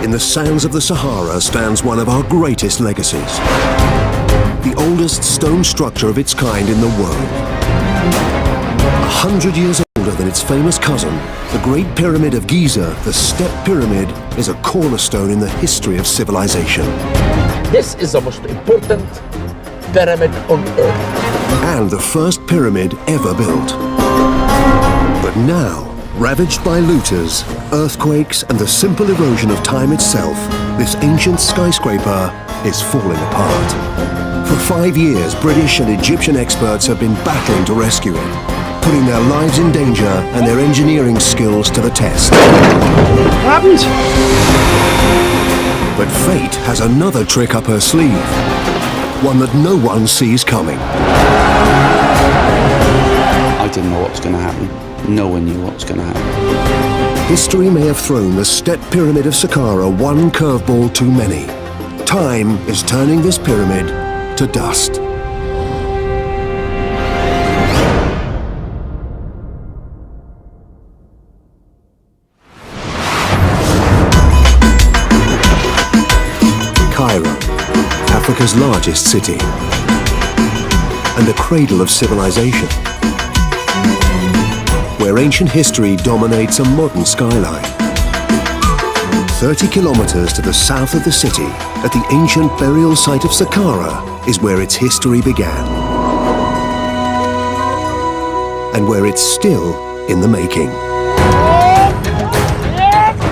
In the sands of the Sahara stands one of our greatest legacies. The oldest stone structure of its kind in the world. 100 years older than its famous cousin, the Great Pyramid of Giza, the Step Pyramid, is a cornerstone in the history of civilization. This is the most important pyramid on Earth. And the first pyramid ever built. But now, ravaged by looters, earthquakes, and the simple erosion of time itself, this ancient skyscraper is falling apart. For 5 years, British and Egyptian experts have been battling to rescue it, putting their lives in danger and their engineering skills to the test. What happened? But fate has another trick up her sleeve, one that no one sees coming. I didn't know what was going to happen. No one knew what was going to happen. History may have thrown the Step Pyramid of Saqqara one curveball too many. Time is turning this pyramid to dust. Cairo, Africa's largest city, and the cradle of civilization, where ancient history dominates a modern skyline. 30 kilometers to the south of the city, at the ancient burial site of Saqqara, is where its history began. And where it's still in the making.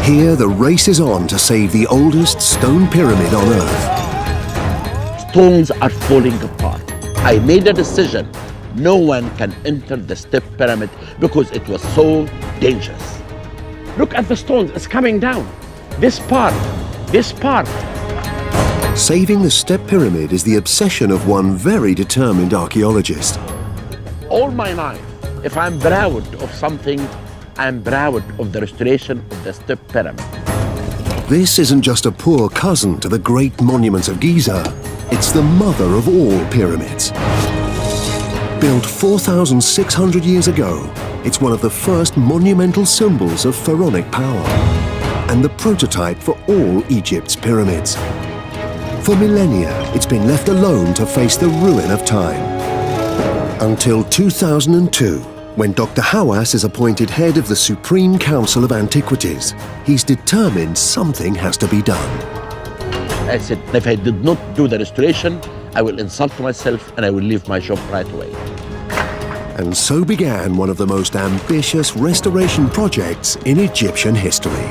Here, the race is on to save the oldest stone pyramid on Earth. Stones are falling apart. I made a decision. No one can enter the Step Pyramid because it was so dangerous. Look at the stones, it's coming down. This part. Saving the Step Pyramid is the obsession of one very determined archaeologist. All my life, if I'm proud of something, I'm proud of the restoration of the Step Pyramid. This isn't just a poor cousin to the great monuments of Giza. It's the mother of all pyramids. Built 4,600 years ago, it's one of the first monumental symbols of pharaonic power and the prototype for all Egypt's pyramids. For millennia, it's been left alone to face the ruin of time. Until 2002, when Dr. Hawass is appointed head of the Supreme Council of Antiquities. He's determined something has to be done. I said, if I did not do the restoration, I will insult myself and I will leave my job right away. And so began one of the most ambitious restoration projects in Egyptian history.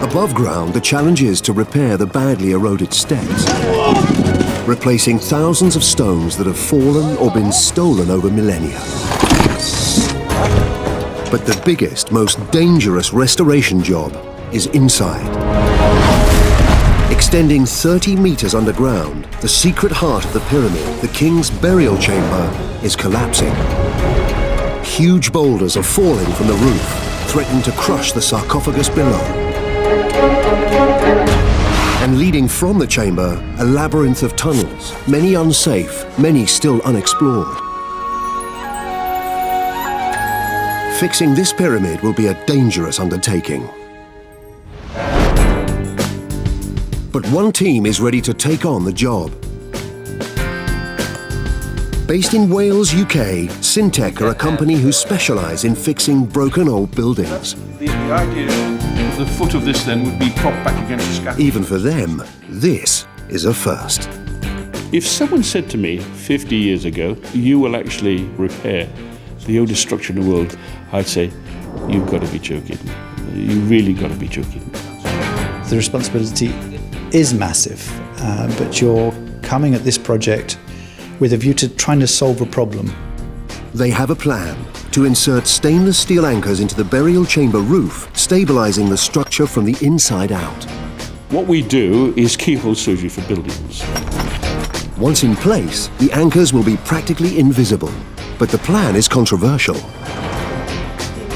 Above ground, the challenge is to repair the badly eroded steps, replacing thousands of stones that have fallen or been stolen over millennia. But the biggest, most dangerous restoration job is inside. Extending 30 meters underground, the secret heart of the pyramid, the king's burial chamber, is collapsing. Huge boulders are falling from the roof, threatening to crush the sarcophagus below. And leading from the chamber, a labyrinth of tunnels, many unsafe, many still unexplored. Fixing this pyramid will be a dangerous undertaking. But one team is ready to take on the job. Based in Wales, UK, Syntec are a company who specialise in fixing broken old buildings. The idea is the foot of this then would be propped back against the scaffold. Even for them, this is a first. If someone said to me 50 years ago, you will actually repair the oldest structure in the world, I'd say, you've got to be joking. You really got to be joking. The responsibility is massive, but you're coming at this project with a view to trying to solve a problem. They have a plan to insert stainless steel anchors into the burial chamber roof, stabilising the structure from the inside out. What we do is keyhole surgery for buildings. Once in place, the anchors will be practically invisible, but the plan is controversial.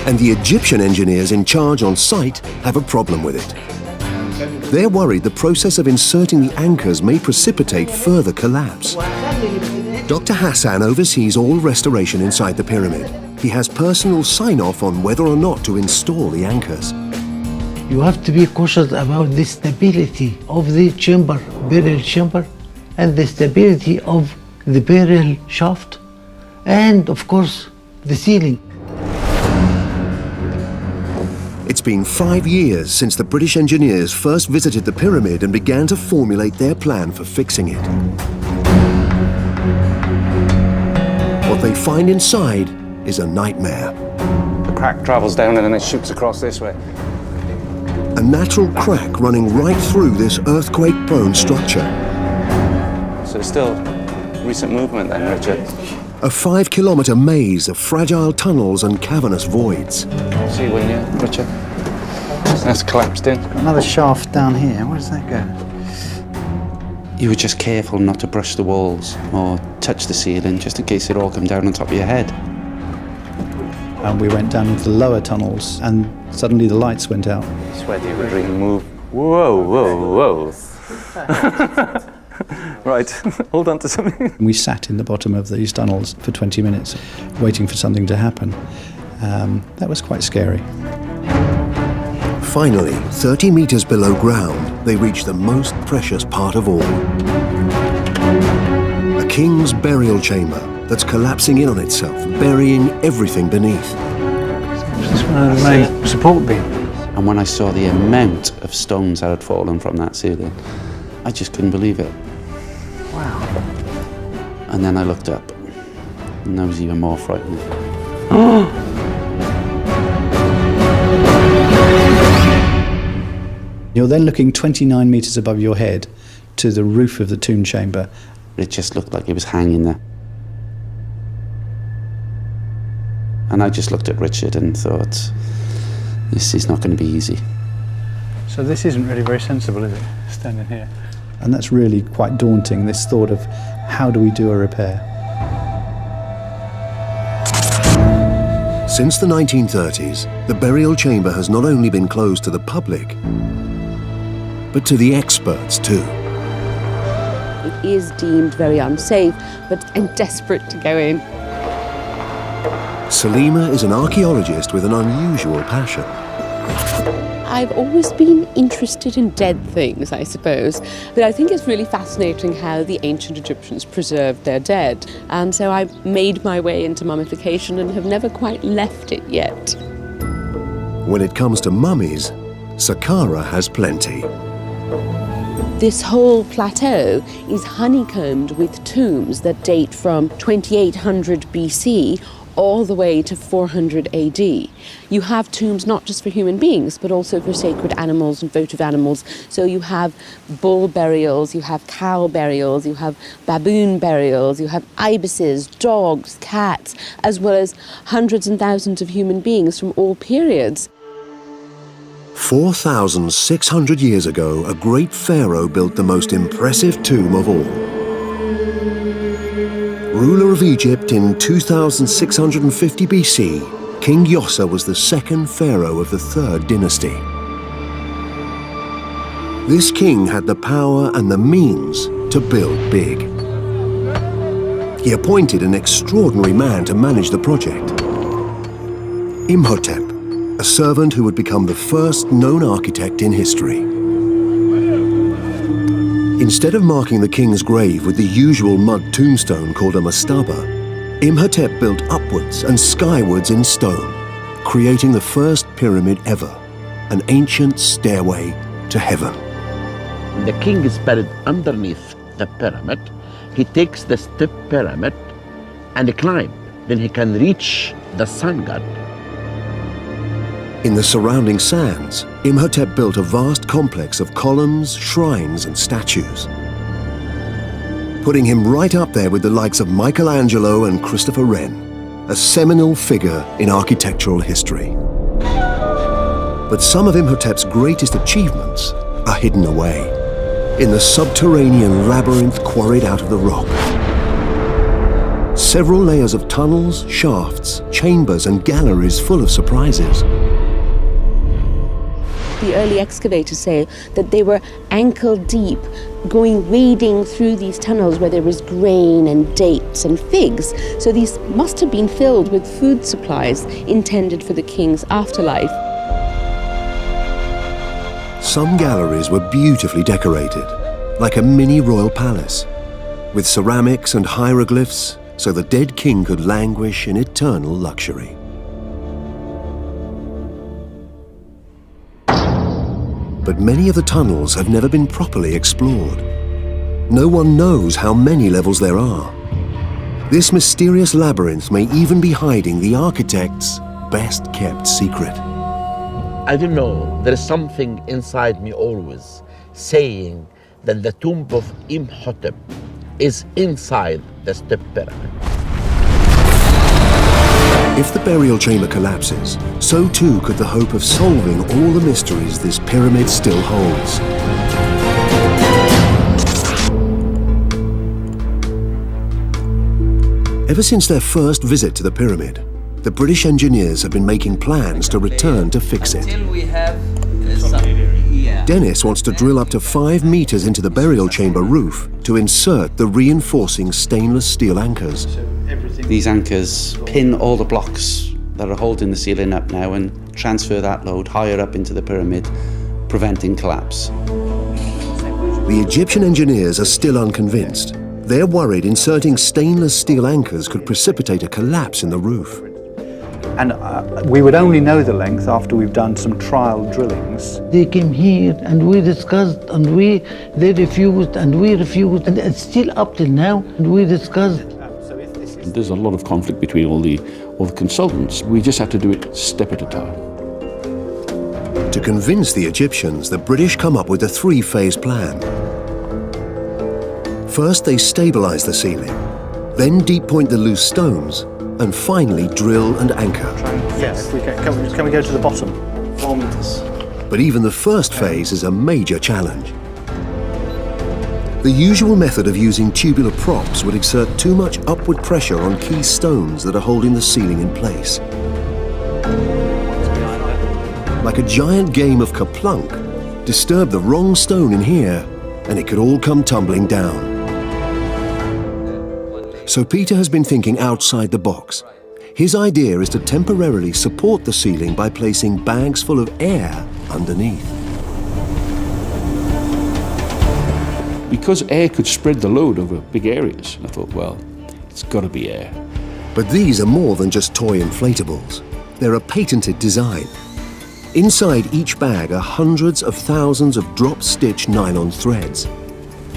And the Egyptian engineers in charge on site have a problem with it. They're worried the process of inserting the anchors may precipitate further collapse. Dr. Hassan oversees all restoration inside the pyramid. He has personal sign-off on whether or not to install the anchors. You have to be cautious about the stability of the chamber, burial chamber, and the stability of the burial shaft, and of course, the ceiling. It's been 5 years since the British engineers first visited the pyramid and began to formulate their plan for fixing it. What they find inside is a nightmare. The crack travels down and then it shoots across this way. A natural crack running right through this earthquake-prone structure. So there's still recent movement then, Richard. A 5-kilometre maze of fragile tunnels and cavernous voids. See when you, Richard? That's collapsed in. Another shaft down here. Where does that go? You were just careful not to brush the walls or touch the ceiling, just in case it all come down on top of your head. And we went down into the lower tunnels, and suddenly the lights went out. I swear you would really move. Whoa, whoa, whoa. Right, hold on to something. We sat in the bottom of these tunnels for 20 minutes, waiting for something to happen. That was quite scary. Finally, 30 metres below ground, they reach the most precious part of all. A king's burial chamber that's collapsing in on itself, burying everything beneath. This one of the main support beam. And when I saw the amount of stones that had fallen from that ceiling, I just couldn't believe it. Wow. And then I looked up, and that was even more frightening. You're then looking 29 metres above your head to the roof of the tomb chamber. It just looked like it was hanging there. And I just looked at Richard and thought, this is not going to be easy. So this isn't really very sensible, is it, standing here? And that's really quite daunting, this thought of how do we do a repair? Since the 1930s, the burial chamber has not only been closed to the public, but to the experts too. It is deemed very unsafe, but I'm desperate to go in. Salima is an archaeologist with an unusual passion. I've always been interested in dead things, I suppose, but I think it's really fascinating how the ancient Egyptians preserved their dead. And so I made my way into mummification and have never quite left it yet. When it comes to mummies, Saqqara has plenty. This whole plateau is honeycombed with tombs that date from 2800 BC all the way to 400 AD. You have tombs not just for human beings, but also for sacred animals and votive animals. So you have bull burials, you have cow burials, you have baboon burials, you have ibises, dogs, cats, as well as hundreds and thousands of human beings from all periods. 4,600 years ago, a great pharaoh built the most impressive tomb of all. Ruler of Egypt in 2650 BC, King Yossa was the second pharaoh of the third dynasty. This king had the power and the means to build big. He appointed an extraordinary man to manage the project. Imhotep, a servant who would become the first known architect in history. Instead of marking the king's grave with the usual mud tombstone called a mastaba, Imhotep built upwards and skywards in stone, creating the first pyramid ever, an ancient stairway to heaven. The king is buried underneath the pyramid. He takes the Step Pyramid and climbs. Then he can reach the sun god. In the surrounding sands, Imhotep built a vast complex of columns, shrines, and statues, putting him right up there with the likes of Michelangelo and Christopher Wren, a seminal figure in architectural history. But some of Imhotep's greatest achievements are hidden away in the subterranean labyrinth quarried out of the rock. Several layers of tunnels, shafts, chambers, and galleries full of surprises. The early excavators say that they were ankle deep, wading through these tunnels where there was grain and dates and figs. So these must have been filled with food supplies intended for the king's afterlife. some galleries were beautifully decorated, like a mini royal palace, with ceramics and hieroglyphs so the dead king could languish in eternal luxury. But many of the tunnels have never been properly explored. No one knows how many levels there are. This mysterious labyrinth may even be hiding the architect's best-kept secret. I don't know, there is something inside me always saying that the tomb of Imhotep is inside the Step Pyramid. If the burial chamber collapses, so too could the hope of solving all the mysteries this pyramid still holds. Ever since their first visit to the pyramid, the British engineers have been making plans to return to fix it. Dennis wants to drill up to 5 meters into the burial chamber roof to insert the reinforcing stainless steel anchors. These anchors pin all the blocks that are holding the ceiling up now and transfer that load higher up into the pyramid, preventing collapse. The Egyptian engineers are still unconvinced. They're worried inserting stainless steel anchors could precipitate a collapse in the roof. And we would only know the length after we've done some trial drillings. They came here and we discussed and they refused and we refused, and it's still up till now and we discussed. There's a lot of conflict between all the consultants. We just have to do it step at a time. To convince the Egyptians, the British come up with a 3-phase plan. First, they stabilize the ceiling, then deep point the loose stones, and finally drill and anchor. Yes. Can we go to the bottom? 4 meters. But even the first phase is a major challenge. The usual method of using tubular props would exert too much upward pressure on key stones that are holding the ceiling in place. Like a giant game of Kaplunk, disturb the wrong stone in here, and it could all come tumbling down. So Peter has been thinking outside the box. His idea is to temporarily support the ceiling by placing bags full of air underneath. Because air could spread the load over big areas, I thought, well, it's got to be air. But these are more than just toy inflatables. They're a patented design. Inside each bag are hundreds of thousands of drop-stitch nylon threads.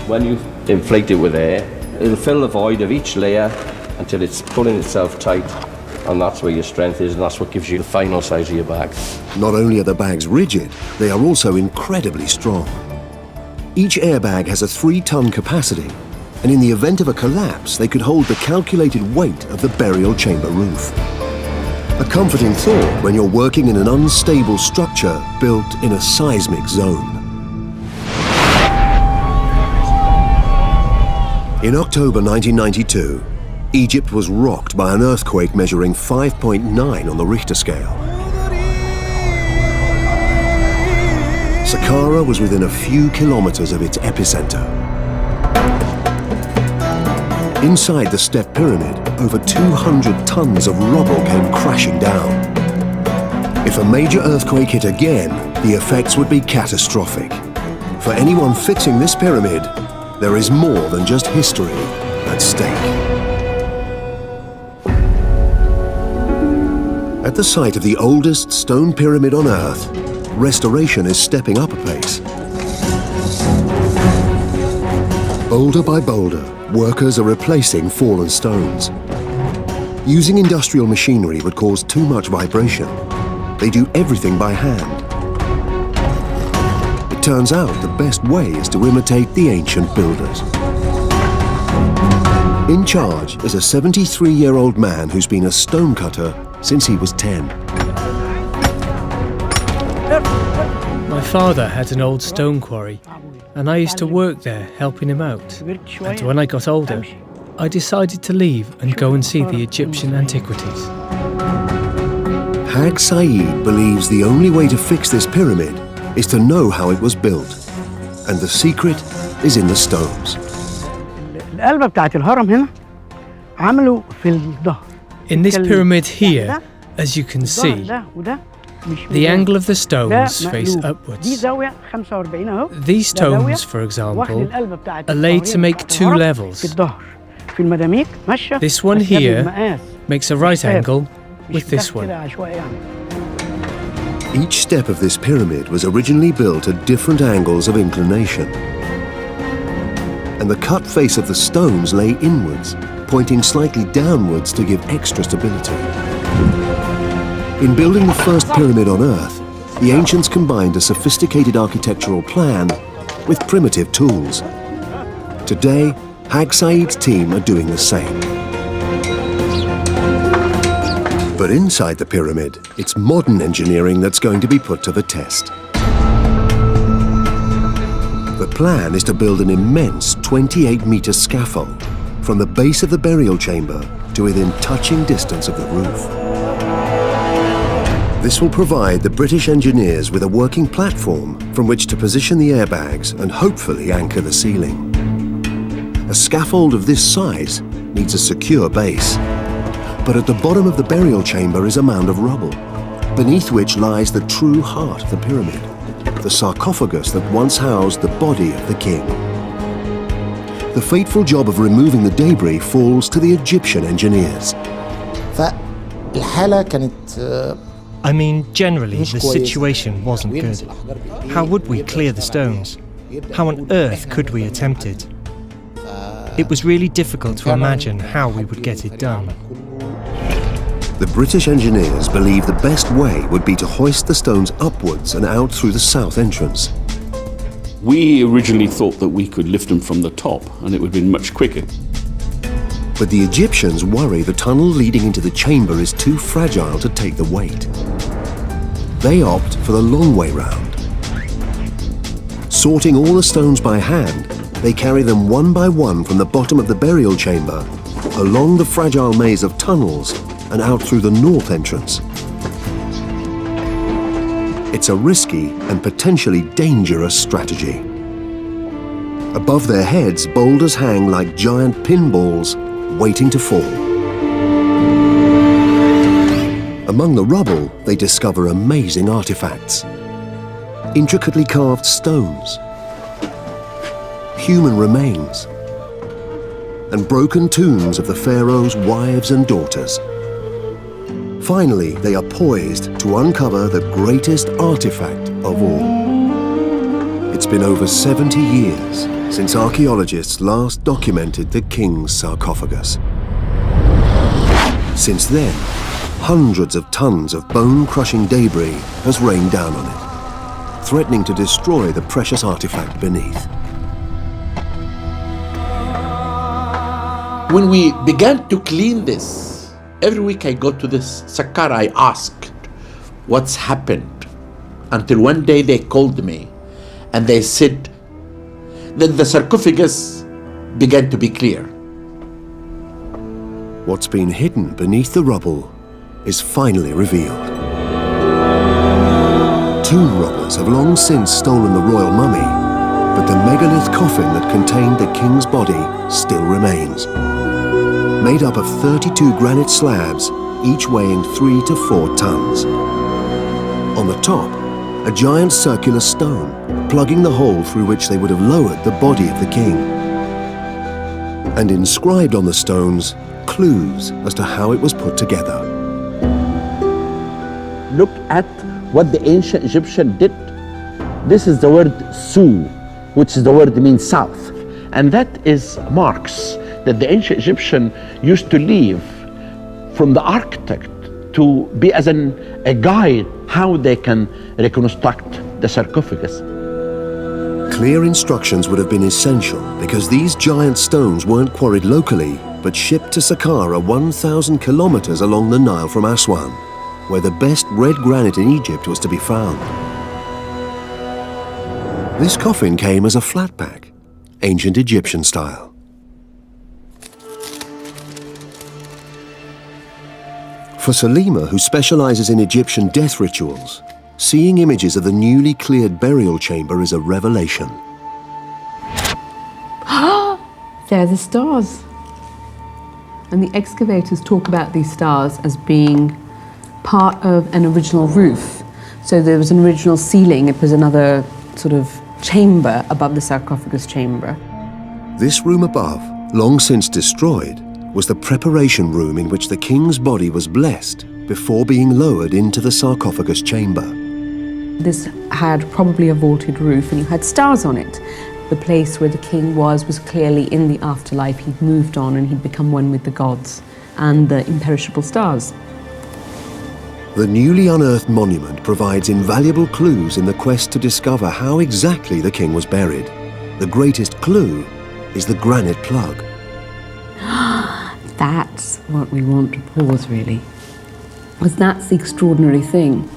When you inflate it with air, it'll fill the void of each layer until it's pulling itself tight, and that's where your strength is, and that's what gives you the final size of your bag. Not only are the bags rigid, they are also incredibly strong. Each airbag has a 3-ton capacity, and in the event of a collapse, they could hold the calculated weight of the burial chamber roof. A comforting thought when you're working in an unstable structure built in a seismic zone. In October 1992, Egypt was rocked by an earthquake measuring 5.9 on the Richter scale. Saqqara was within a few kilometers of its epicenter. Inside the Step Pyramid, over 200 tons of rubble came crashing down. If a major earthquake hit again, the effects would be catastrophic. For anyone fixing this pyramid, there is more than just history at stake. At the site of the oldest stone pyramid on Earth, restoration is stepping up a pace. Boulder by boulder, workers are replacing fallen stones. Using industrial machinery would cause too much vibration. They do everything by hand. It turns out the best way is to imitate the ancient builders. In charge is a 73-year-old man who's been a stonecutter since he was 10. My father had an old stone quarry, and I used to work there helping him out. And when I got older, I decided to leave and go and see the Egyptian antiquities. Hag Saeed believes the only way to fix this pyramid is to know how it was built. And the secret is in the stones. In this pyramid here, as you can see, The angle of the stones face upwards. These stones, for example, are laid to make two levels. This one here makes a right angle with this one. Each step of this pyramid was originally built at different angles of inclination. And the cut face of the stones lay inwards, pointing slightly downwards to give extra stability. In building the first pyramid on Earth, the ancients combined a sophisticated architectural plan with primitive tools. Today, Hag Said's team are doing the same. But inside the pyramid, it's modern engineering that's going to be put to the test. The plan is to build an immense 28-meter scaffold from the base of the burial chamber to within touching distance of the roof. This will provide the British engineers with a working platform from which to position the airbags and hopefully anchor the ceiling. A scaffold of this size needs a secure base. But at the bottom of the burial chamber is a mound of rubble, beneath which lies the true heart of the pyramid, the sarcophagus that once housed the body of the king. The fateful job of removing the debris falls to the Egyptian engineers. I mean, generally, the situation wasn't good. How would we clear the stones? How on earth could we attempt it? It was really difficult to imagine how we would get it done. The British engineers believed the best way would be to hoist the stones upwards and out through the south entrance. We originally thought that we could lift them from the top and it would have been much quicker. But the Egyptians worry the tunnel leading into the chamber is too fragile to take the weight. They opt for the long way round. Sorting all the stones by hand, they carry them one by one from the bottom of the burial chamber, along the fragile maze of tunnels, and out through the north entrance. It's a risky and potentially dangerous strategy. Above their heads, boulders hang like giant pinballs, waiting to fall. Among the rubble, they discover amazing artifacts. Intricately carved stones, human remains, and broken tombs of the pharaoh's wives and daughters. Finally, they are poised to uncover the greatest artifact of all. It's been over 70 years since archaeologists last documented the king's sarcophagus. Since then, hundreds of tons of bone-crushing debris has rained down on it, threatening to destroy the precious artifact beneath. When we began to clean this, every week I go to this Saqqara, I asked what's happened, until one day they called me and they said that the sarcophagus began to be clear. What's been hidden beneath the rubble is finally revealed. Tomb robbers have long since stolen the royal mummy, but the megalith coffin that contained the king's body still remains. Made up of 32 granite slabs, each weighing 3 to 4 tons. On the top, a giant circular stone, plugging the hole through which they would have lowered the body of the king. And inscribed on the stones, clues as to how it was put together. Look at what the ancient Egyptian did. This is the word Su, which is the word means south. And that is marks that the ancient Egyptian used to leave from the architect to be as a guide how they can reconstruct the sarcophagus. Clear instructions would have been essential because these giant stones weren't quarried locally but shipped to Saqqara 1,000 kilometers along the Nile from Aswan, where the best red granite in Egypt was to be found. This coffin came as a flat pack, ancient Egyptian style. For Salima, who specializes in Egyptian death rituals, seeing images of the newly cleared burial chamber is a revelation. They're the stars. And the excavators talk about these stars as being part of an original roof So there was an original ceiling, it was another sort of chamber above the sarcophagus chamber. This room above, long since destroyed, was the preparation room in which the king's body was blessed before being lowered into the sarcophagus chamber. This had probably a vaulted roof and you had stars on it. The place where the king was clearly in the afterlife. He'd moved on and he'd become one with the gods and the imperishable stars. The newly unearthed monument provides invaluable clues in the quest to discover how exactly the king was buried. The greatest clue is the granite plug. That's what we want to pause, really, because that's the extraordinary thing.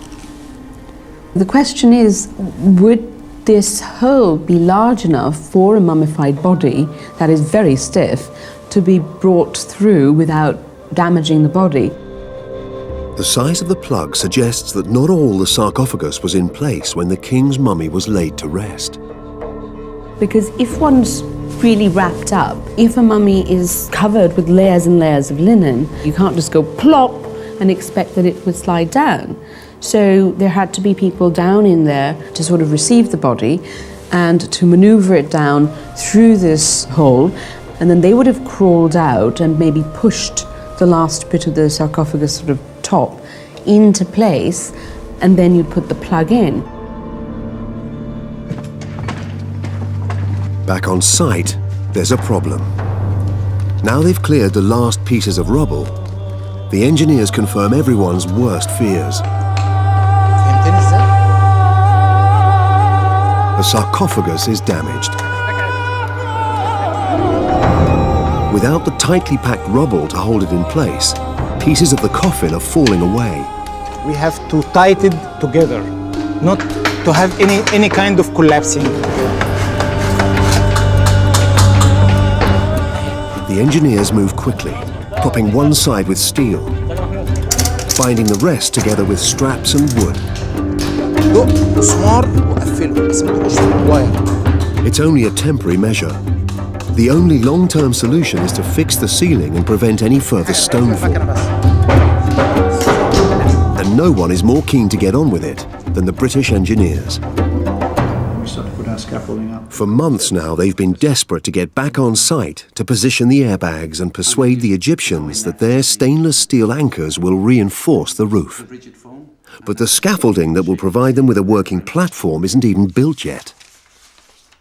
The question is, would this hole be large enough for a mummified body that is very stiff to be brought through without damaging the body? The size of the plug suggests that not all the sarcophagus was in place when the king's mummy was laid to rest. Because if one's really wrapped up, if a mummy is covered with layers and layers of linen, you can't just go plop and expect that it would slide down. So there had to be people down in there to sort of receive the body and to maneuver it down through this hole, and then they would have crawled out and maybe pushed the last bit of the sarcophagus sort of top into place, and then you'd put the plug in. Back on site, there's a problem. Now they've cleared the last pieces of rubble, the engineers confirm everyone's worst fears. The sarcophagus is damaged. Without the tightly packed rubble to hold it in place, pieces of the coffin are falling away. We have to tighten it together, not to have any kind of collapsing. The engineers move quickly, propping one side with steel, binding the rest together with straps and wood. It's only a temporary measure. The only long-term solution is to fix the ceiling and prevent any further stonefall. And no one is more keen to get on with it than the British engineers. We start to put our scaffolding up. For months now, they've been desperate to get back on site to position the airbags and persuade the Egyptians that their stainless steel anchors will reinforce the roof. But the scaffolding that will provide them with a working platform isn't even built yet.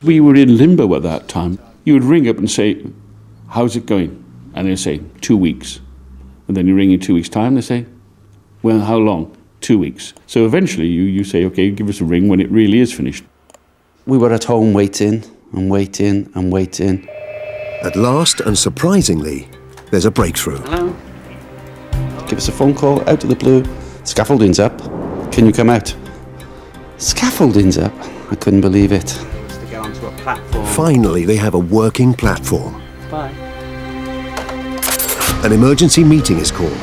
We were in limbo at that time. You would ring up and say, how's it going? And they'd say, 2 weeks. And then you ring in 2 weeks' time, they say, well, how long? 2 weeks. So eventually you say, okay, give us a ring when it really is finished. We were at home waiting and waiting and waiting. At last, and surprisingly, there's a breakthrough. Hello? Give us a phone call out of the blue. Scaffolding's up. Can you come out? Scaffolding's up. I couldn't believe it. To get onto a platform. Finally, they have a working platform. Bye. An emergency meeting is called.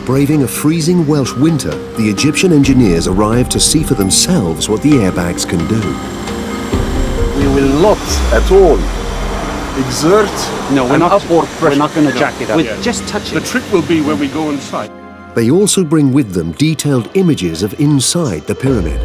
Braving a freezing Welsh winter, the Egyptian engineers arrive to see for themselves what the airbags can do. We will not at all exert we're not going to jack it up. We're just touching. The trick will be when we go inside. They also bring with them detailed images of inside the pyramid.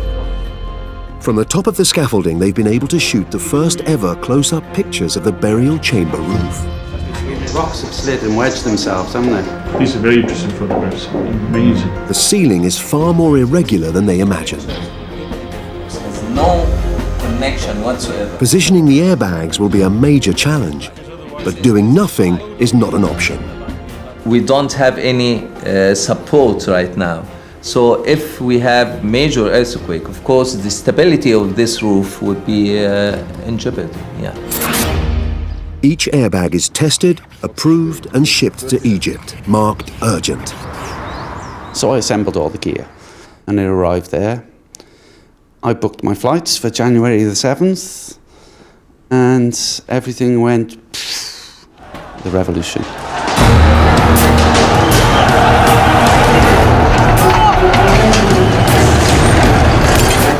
From the top of the scaffolding, they've been able to shoot the first ever close-up pictures of the burial chamber roof. The rocks have slid and wedged themselves, haven't they? These are very interesting photographs. Amazing. The ceiling is far more irregular than they imagined. There's no connection whatsoever. Positioning the airbags will be a major challenge, but doing nothing is not an option. We don't have any support right now. So if we have major earthquake, of course, the stability of this roof would be in jeopardy. Yeah. Each airbag is tested, approved, and shipped to Egypt, marked urgent. So I assembled all the gear, and it arrived there. I booked my flights for January the 7th, and everything went the revolution.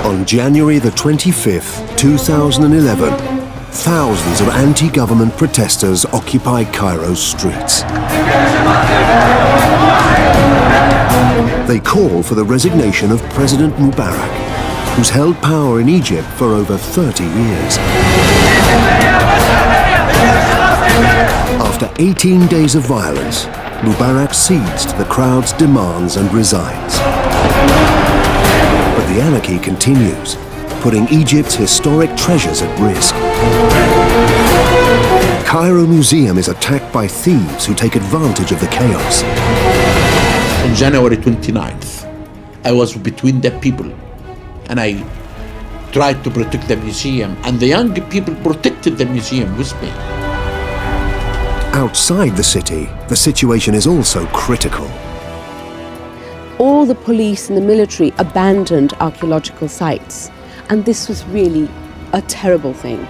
On January the 25th, 2011, thousands of anti-government protesters occupied Cairo's streets. They call for the resignation of President Mubarak, who's held power in Egypt for over 30 years. After 18 days of violence, Mubarak cedes to the crowd's demands and resigns. But the anarchy continues, putting Egypt's historic treasures at risk. Cairo Museum is attacked by thieves who take advantage of the chaos. On January 29th, I was between the people and I tried to protect the museum, and the young people protected the museum with me. Outside the city, the situation is also critical. All the police and the military abandoned archaeological sites, and this was really a terrible thing.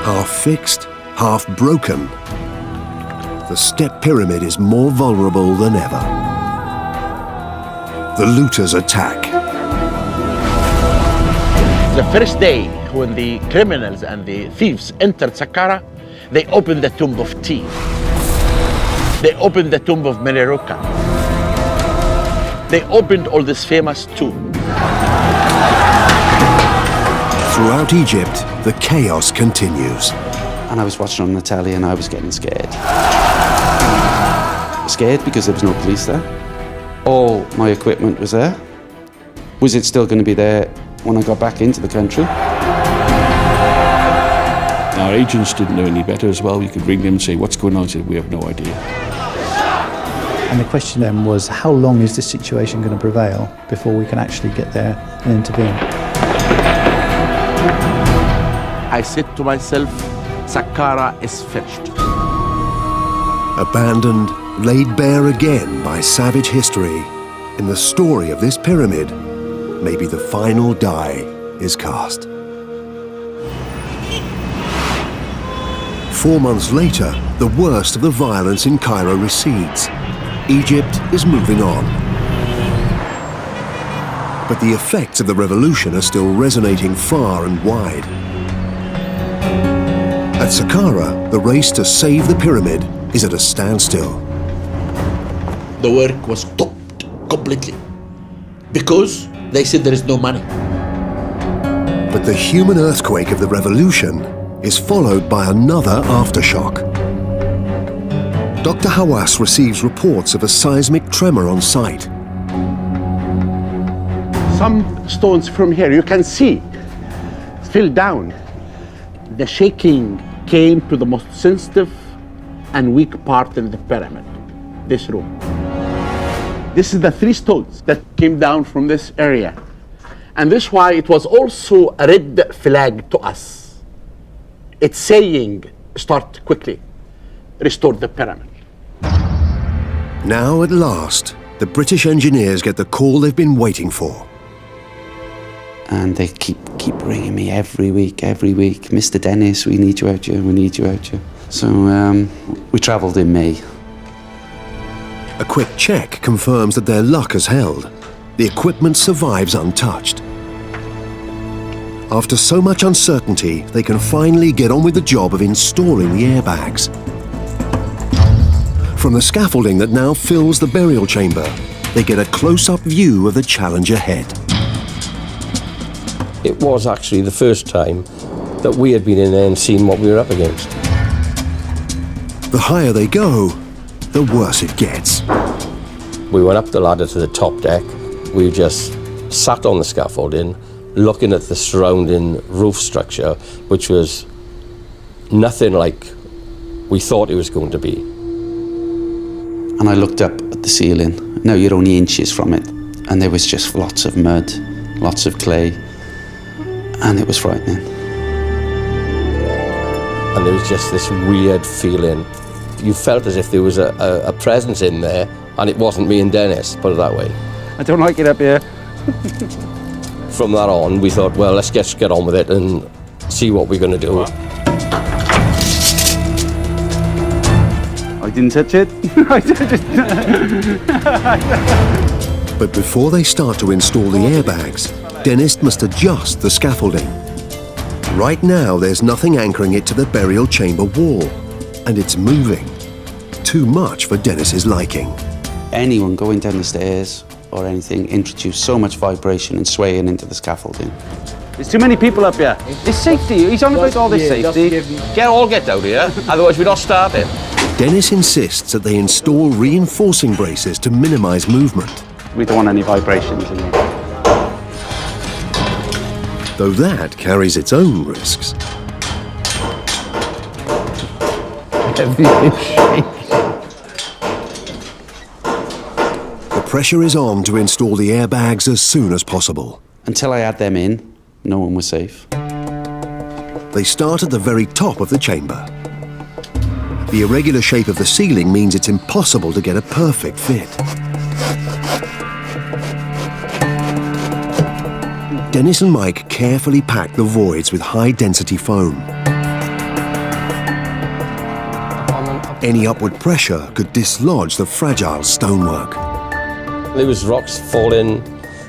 Half fixed, half broken, the Step Pyramid is more vulnerable than ever. The looters attack. The first day when the criminals and the thieves entered Saqqara, they opened the tomb of Ti. They opened the tomb of Meneruka. They opened all this famous tomb. Throughout Egypt, the chaos continues. And I was watching on the telly and I was getting scared. Scared because there was no police there. All my equipment was there. Was it still going to be there when I got back into the country? Our agents didn't know any better as well. You could ring them and say, what's going on? They said, we have no idea. And the question then was, how long is this situation going to prevail before we can actually get there and intervene? I said to myself, Saqqara is finished. Abandoned, laid bare again by savage history, in the story of this pyramid, maybe the final die is cast. 4 months later, the worst of the violence in Cairo recedes. Egypt is moving on. But the effects of the revolution are still resonating far and wide. At Saqqara, the race to save the pyramid is at a standstill. The work was stopped completely because they said there is no money. But the human earthquake of the revolution is followed by another aftershock. Dr. Hawass receives reports of a seismic tremor on site. Some stones from here, you can see, fell down. The shaking came to the most sensitive and weak part in the pyramid, this room. This is the 3 stones that came down from this area. And this is why it was also a red flag to us. It's saying, start quickly, restore the pyramid. Now at last, the British engineers get the call they've been waiting for. And they keep ringing me every week. Mr. Dennis, we need you out here, we need you out here. So we travelled in May. A quick check confirms that their luck has held. The equipment survives untouched. After so much uncertainty, they can finally get on with the job of installing the airbags. From the scaffolding that now fills the burial chamber, they get a close-up view of the challenge ahead. It was actually the first time that we had been in there and seen what we were up against. The higher they go, the worse it gets. We went up the ladder to the top deck. We just sat on the scaffolding, looking at the surrounding roof structure, which was nothing like we thought it was going to be. And I looked up at the ceiling. Now you're only inches from it. And there was just lots of mud, lots of clay. And it was frightening. And there was just this weird feeling. You felt as if there was a presence in there, and it wasn't me and Dennis, put it that way. I don't like it up here. From that on, we thought, well, let's just get on with it and see what we're going to do. I didn't touch it. But before they start to install the airbags, Dennis must adjust the scaffolding. Right now, there's nothing anchoring it to the burial chamber wall, and it's moving. Too much for Dennis's liking. anyone going down the stairs or anything introduce so much vibration and swaying into the scaffolding. There's too many people up here. It's safety. He's on about all this safety. Get out here, otherwise we're not starting. Dennis insists that they install reinforcing braces to minimize movement. We don't want any vibrations in here. Though that carries its own risks. The pressure is on to install the airbags as soon as possible. Until I had them in, no one was safe. They start at the very top of the chamber. The irregular shape of the ceiling means it's impossible to get a perfect fit. Dennis and Mike carefully pack the voids with high-density foam. Any upward pressure could dislodge the fragile stonework. There was rocks falling.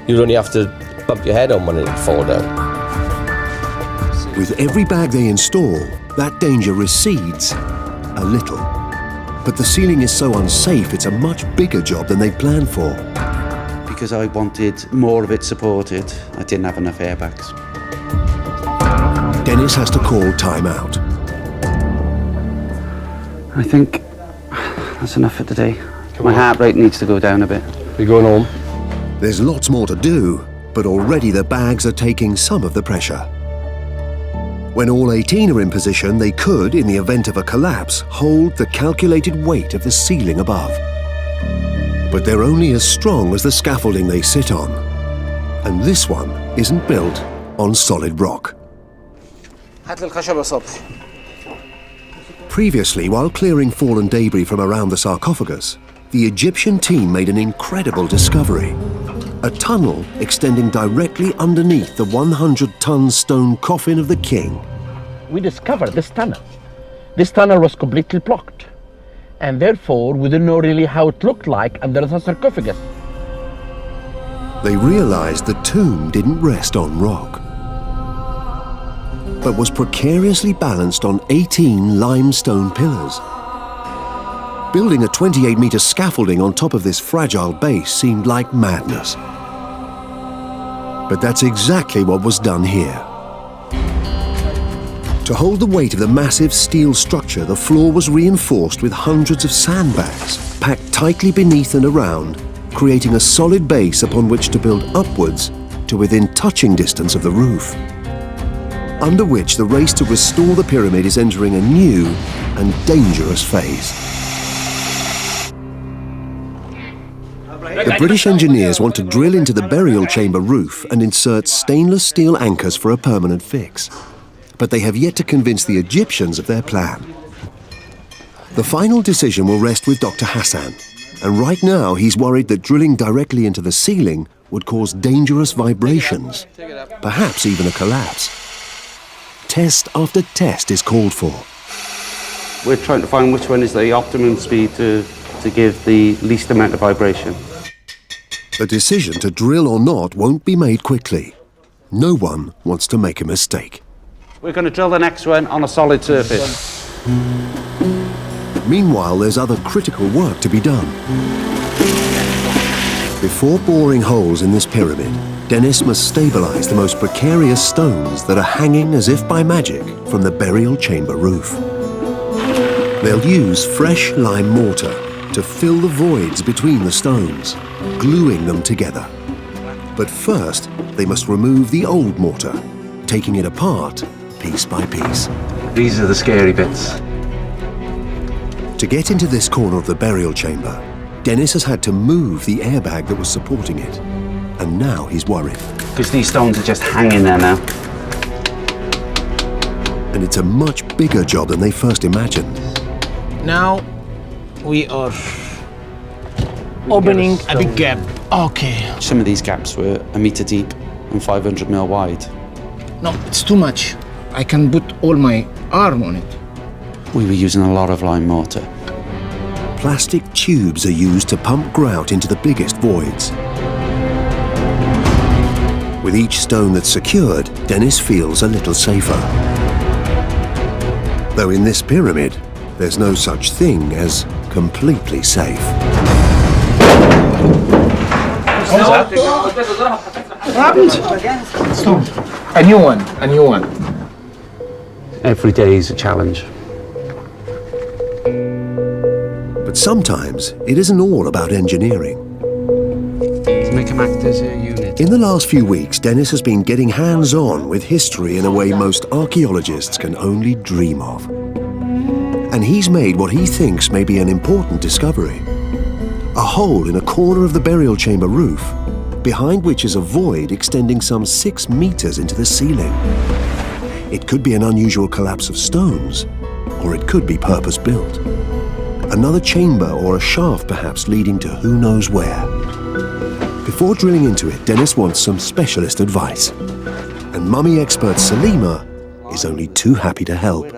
You'd only have to bump your head on one and it'd fall down. With every bag they install, that danger recedes a little. But the ceiling is so unsafe, it's a much bigger job than they planned for. Because I wanted more of it supported, I didn't have enough airbags. Dennis has to call time out. I think that's enough for today. My heart rate needs to go down a bit. We're going home. There's lots more to do, but already the bags are taking some of the pressure. When all 18 are in position, they could, in the event of a collapse, hold the calculated weight of the ceiling above. But they're only as strong as the scaffolding they sit on. And this one isn't built on solid rock. Previously, while clearing fallen debris from around the sarcophagus, the Egyptian team made an incredible discovery. A tunnel extending directly underneath the 100-ton stone coffin of the king. We discovered this tunnel. This tunnel was completely blocked. And therefore, we didn't know really how it looked like under the sarcophagus. They realized the tomb didn't rest on rock, but was precariously balanced on 18 limestone pillars. Building a 28-meter scaffolding on top of this fragile base seemed like madness. But that's exactly what was done here. To hold the weight of the massive steel structure, the floor was reinforced with hundreds of sandbags, packed tightly beneath and around, creating a solid base upon which to build upwards to within touching distance of the roof, under which the race to restore the pyramid is entering a new and dangerous phase. The British engineers want to drill into the burial chamber roof and insert stainless steel anchors for a permanent fix. But they have yet to convince the Egyptians of their plan. The final decision will rest with Dr. Hassan, and right now he's worried that drilling directly into the ceiling would cause dangerous vibrations, perhaps even a collapse. Test after test is called for. We're trying to find which one is the optimum speed to give the least amount of vibration. The decision to drill or not won't be made quickly. No one wants to make a mistake. We're going to drill the next one on a solid surface. Meanwhile, there's other critical work to be done. Before boring holes in this pyramid, Dennis must stabilize the most precarious stones that are hanging as if by magic from the burial chamber roof. They'll use fresh lime mortar to fill the voids between the stones, gluing them together. But first, they must remove the old mortar, taking it apart piece by piece. These are the scary bits. To get into this corner of the burial chamber, Dennis has had to move the airbag that was supporting it. And now he's worried. Because these stones are just hanging there now. And it's a much bigger job than they first imagined. Now we are opening a big gap. Okay. Some of these gaps were 1 meter deep and 500 mil wide. No, it's too much. I can put all my arm on it. We were using a lot of lime mortar. Plastic tubes are used to pump grout into the biggest voids. With each stone that's secured, Dennis feels a little safer. Though in this pyramid, there's no such thing as completely safe. A new one, a new one. Every day is a challenge. But sometimes it isn't all about engineering. To make them act as a unit. In the last few weeks, Dennis has been getting hands-on with history in a way most archaeologists can only dream of. And he's made what he thinks may be an important discovery. A hole in a corner of the burial chamber roof, behind which is a void extending some 6 meters into the ceiling. It could be an unusual collapse of stones, or it could be purpose-built. Another chamber or a shaft perhaps leading to who knows where. Before drilling into it, Dennis wants some specialist advice. And mummy expert Salima is only too happy to help.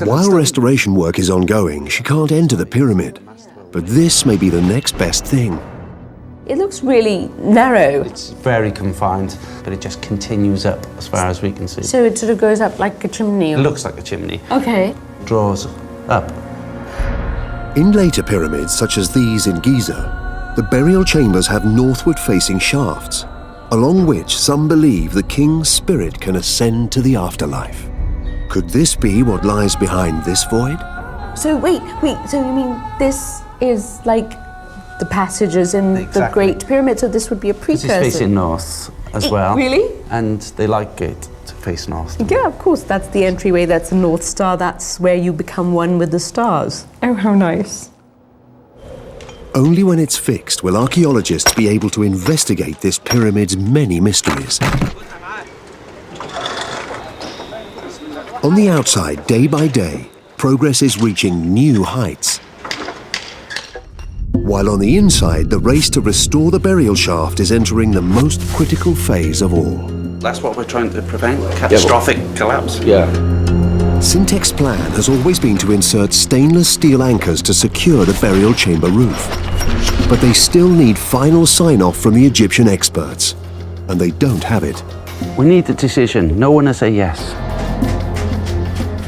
While restoration work is ongoing, she can't enter the pyramid. But this may be the next best thing. It looks really narrow. It's very confined, but it just continues up as far as we can see. So it sort of goes up like a chimney? It looks like a chimney. Okay. Draws up. In later pyramids, such as these in Giza, the burial chambers have northward-facing shafts, along which some believe the king's spirit can ascend to the afterlife. Could this be what lies behind this void? So wait, so you mean this is like the passages in the Great Pyramid, so this would be a precursor? This is facing north as well. Really? And they like it to face north. Yeah, of course, that's the entryway, that's the North Star, that's where you become one with the stars. Oh, how nice. Only when it's fixed will archaeologists be able to investigate this pyramid's many mysteries. On the outside, day by day, progress is reaching new heights. While on the inside, the race to restore the burial shaft is entering the most critical phase of all. That's what we're trying to prevent, catastrophic collapse. Syntec's plan has always been to insert stainless steel anchors to secure the burial chamber roof. But they still need final sign-off from the Egyptian experts, and they don't have it. We need a decision. No one has said yes.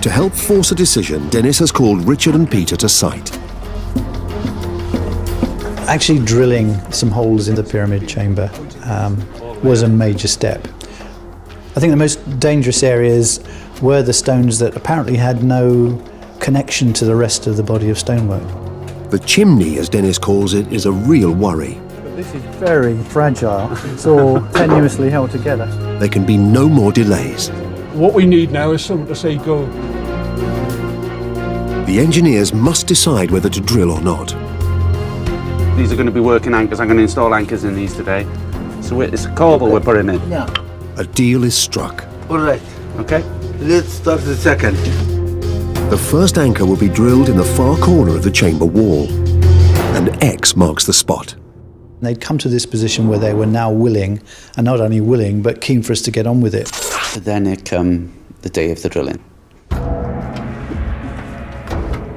To help force a decision, Dennis has called Richard and Peter to site. Actually drilling some holes in the pyramid chamber was a major step. I think the most dangerous areas were the stones that apparently had no connection to the rest of the body of stonework. The chimney, as Dennis calls it, is a real worry. This is very fragile. It's all tenuously held together. There can be no more delays. What we need now is someone to say go. The engineers must decide whether to drill or not. These are going to be working anchors. I'm going to install anchors in these today. So it's a cable we're putting in. Yeah. A deal is struck. All right. Okay. Let's start the second. The first anchor will be drilled in the far corner of the chamber wall, and X marks the spot. They'd come to this position where they were now willing, and not only willing, but keen for us to get on with it. But then it come the day of the drilling.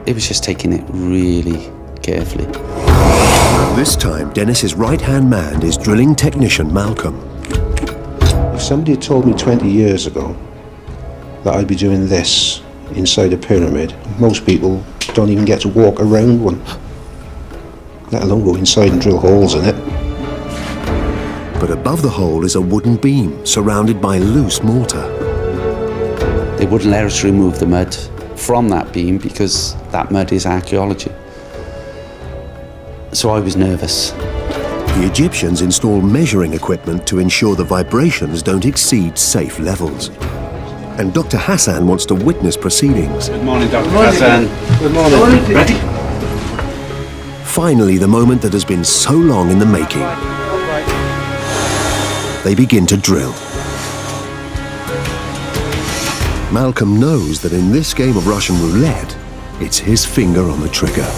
It was just taking it really carefully. This time, Dennis's right-hand man is drilling technician Malcolm. If somebody had told me 20 years ago that I'd be doing this inside a pyramid, most people don't even get to walk around one, let alone go inside and drill holes in it. But above the hole is a wooden beam surrounded by loose mortar. They wouldn't let us remove the mud from that beam because that mud is archaeology. So I was nervous. The Egyptians install measuring equipment to ensure the vibrations don't exceed safe levels. And Dr. Hassan wants to witness proceedings. Good morning, Dr. Hassan. Good morning. Ready? Finally, the moment that has been so long in the making. They begin to drill. Malcolm knows that in this game of Russian roulette, it's his finger on the trigger.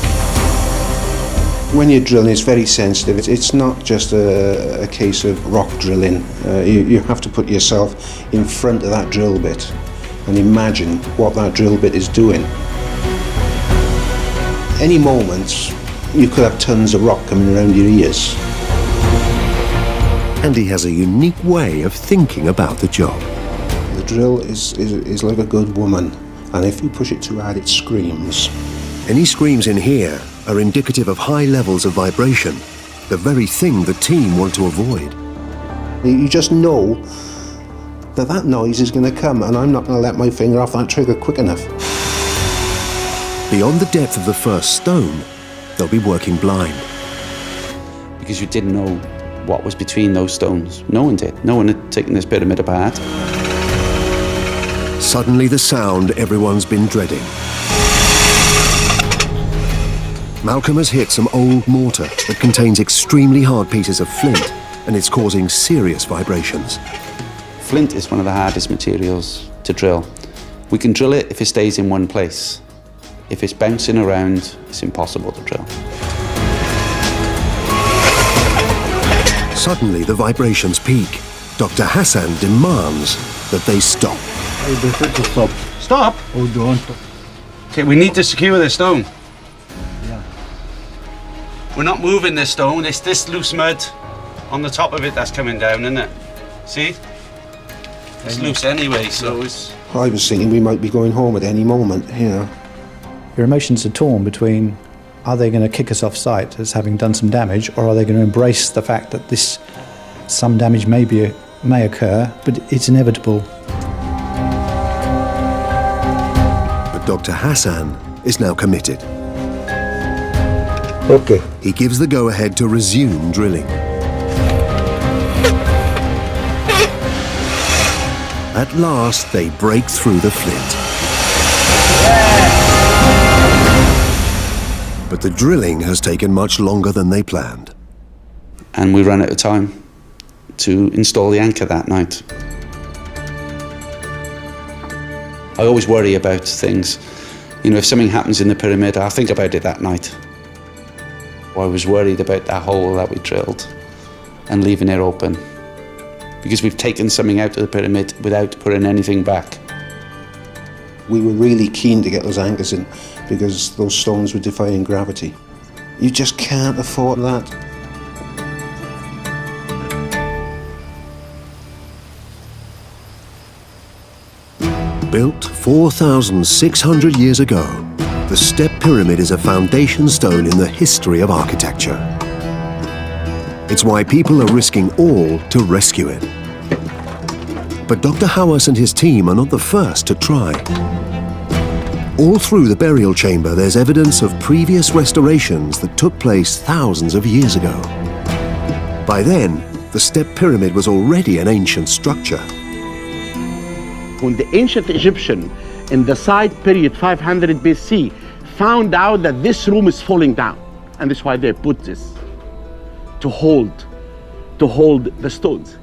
When you're drilling, it's very sensitive. It's not just a case of rock drilling. You have to put yourself in front of that drill bit and imagine what that drill bit is doing. Any moment, you could have tons of rock coming around your ears. And he has a unique way of thinking about the job. The drill is like a good woman, and if you push it too hard, it screams. Any screams in here are indicative of high levels of vibration, the very thing the team want to avoid. You just know that that noise is going to come, and I'm not going to let my finger off that trigger quick enough. Beyond the depth of the first stone, they'll be working blind. Because you didn't know what was between those stones. No one did. No one had taken this pyramid apart. Suddenly the sound everyone's been dreading. Malcolm has hit some old mortar that contains extremely hard pieces of flint, and it's causing serious vibrations. Flint is one of the hardest materials to drill. We can drill it if it stays in one place. If it's bouncing around, it's impossible to drill. Suddenly the vibrations peak. Dr. Hassan demands that they stop. I prefer to stop. Stop? Oh, don't. Okay, we need to secure this stone. Yeah. We're not moving this stone. It's this loose mud on the top of it that's coming down, isn't it? See? It's loose anyway, so it's... I was thinking we might be going home at any moment, you know. Your emotions are torn between, are they going to kick us off site as having done some damage, or are they going to embrace the fact that some damage may occur, but it's inevitable. But Dr. Hassan is now committed. Okay. He gives the go-ahead to resume drilling. At last, they break through the flint. But the drilling has taken much longer than they planned. And we ran out of time to install the anchor that night. I always worry about things. You know, if something happens in the pyramid, I'll think about it that night. I was worried about that hole that we drilled and leaving it open, because we've taken something out of the pyramid without putting anything back. We were really keen to get those anchors in because those stones were defying gravity. You just can't afford that. Built 4,600 years ago, the Step Pyramid is a foundation stone in the history of architecture. It's why people are risking all to rescue it. But Dr. Hawass and his team are not the first to try. All through the burial chamber, there's evidence of previous restorations that took place thousands of years ago. By then, the Step Pyramid was already an ancient structure. When the ancient Egyptian in the side period 500 BC found out that this room is falling down, and that's why they put this to hold the stones.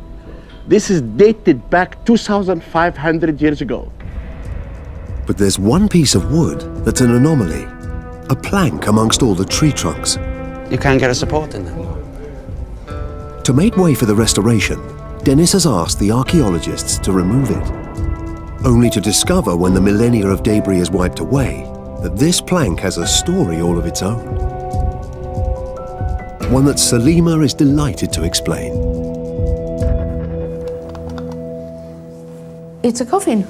This is dated back 2,500 years ago. But there's one piece of wood that's an anomaly, a plank amongst all the tree trunks. You can't get a support in them. To make way for the restoration, Dennis has asked the archaeologists to remove it, only to discover when the millennia of debris is wiped away that this plank has a story all of its own. One that Salima is delighted to explain. It's a coffin.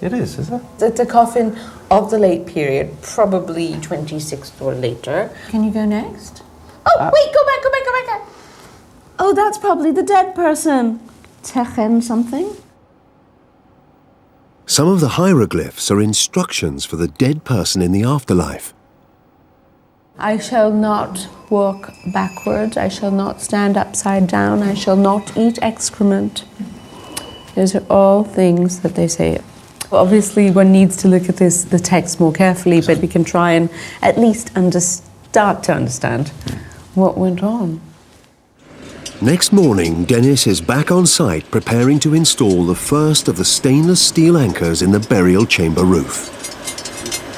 It is it? It's a coffin of the late period, probably 26th or later. Can you go next? Oh, wait, go back. Oh, that's probably the dead person. Techen something? Some of the hieroglyphs are instructions for the dead person in the afterlife. I shall not walk backwards. I shall not stand upside down. I shall not eat excrement. Those are all things that they say. Obviously, one needs to look at the text more carefully, but we can try and at least start to understand what went on. Next morning, Dennis is back on site preparing to install the first of the stainless steel anchors in the burial chamber roof.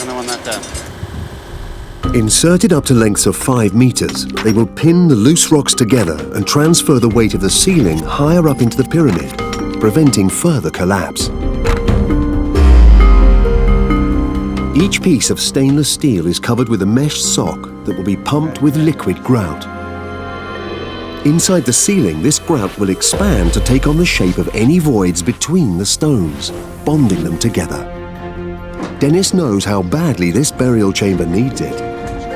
I don't want that down. Inserted up to lengths of 5 meters, they will pin the loose rocks together and transfer the weight of the ceiling higher up into the pyramid, preventing further collapse. Each piece of stainless steel is covered with a mesh sock that will be pumped with liquid grout. Inside the ceiling, this grout will expand to take on the shape of any voids between the stones, bonding them together. Dennis knows how badly this burial chamber needs it.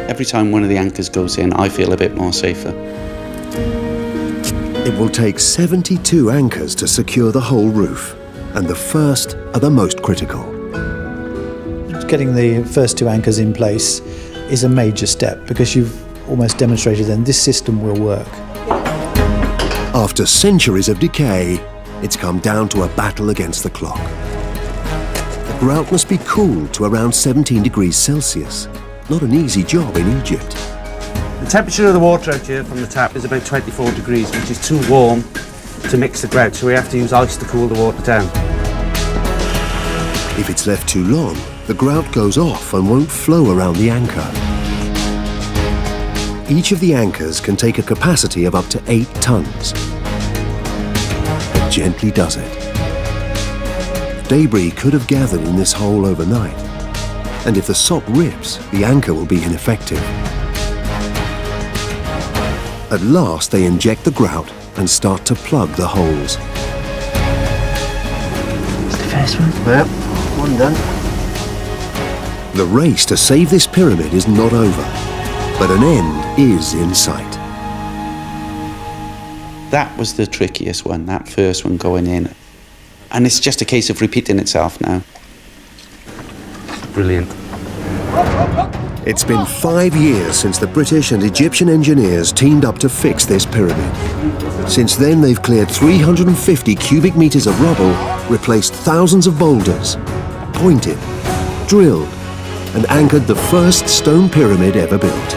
Every time one of the anchors goes in, I feel a bit more safer. It will take 72 anchors to secure the whole roof, and the first are the most critical. Getting the first 2 anchors in place is a major step because you've almost demonstrated then this system will work. After centuries of decay, it's come down to a battle against the clock. The grout must be cooled to around 17 degrees Celsius. Not an easy job in Egypt. The temperature of the water out here from the tap is about 24 degrees, which is too warm to mix the grout, so we have to use ice to cool the water down. If it's left too long, the grout goes off and won't flow around the anchor. Each of the anchors can take a capacity of up to 8 tons. It gently does it. Debris could have gathered in this hole overnight, and if the sock rips, the anchor will be ineffective. At last, they inject the grout and start to plug the holes. It's the first one? Yep, one done. The race to save this pyramid is not over, but an end is in sight. That was the trickiest one, that first one going in. And it's just a case of repeating itself now. Brilliant. It's been 5 years since the British and Egyptian engineers teamed up to fix this pyramid. Since then, they've cleared 350 cubic meters of rubble, replaced thousands of boulders, pointed, drilled, and anchored the first stone pyramid ever built.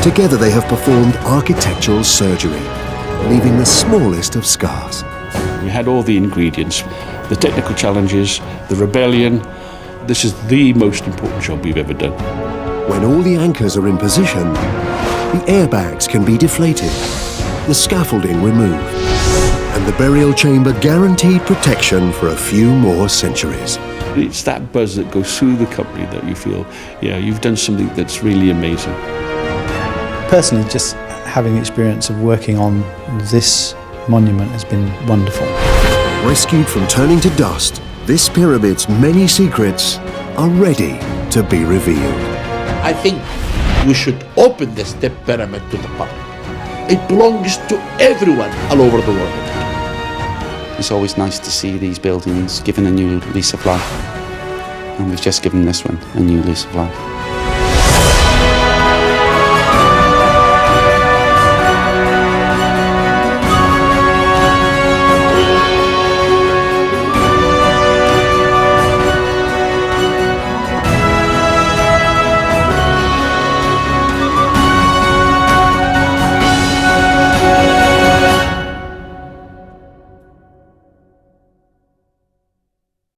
Together, they have performed architectural surgery, leaving the smallest of scars. We had all the ingredients, the technical challenges, the rebellion. This is the most important job we've ever done. When all the anchors are in position, the airbags can be deflated, the scaffolding removed, and the burial chamber guaranteed protection for a few more centuries. It's that buzz that goes through the company that you feel, yeah, you've done something that's really amazing. Personally, just having the experience of working on this monument has been wonderful. Rescued from turning to dust, this pyramid's many secrets are ready to be revealed. I think we should open the Step Pyramid to the public. It belongs to everyone all over the world. It's always nice to see these buildings given a new lease of life. And we've just given this one a new lease of life.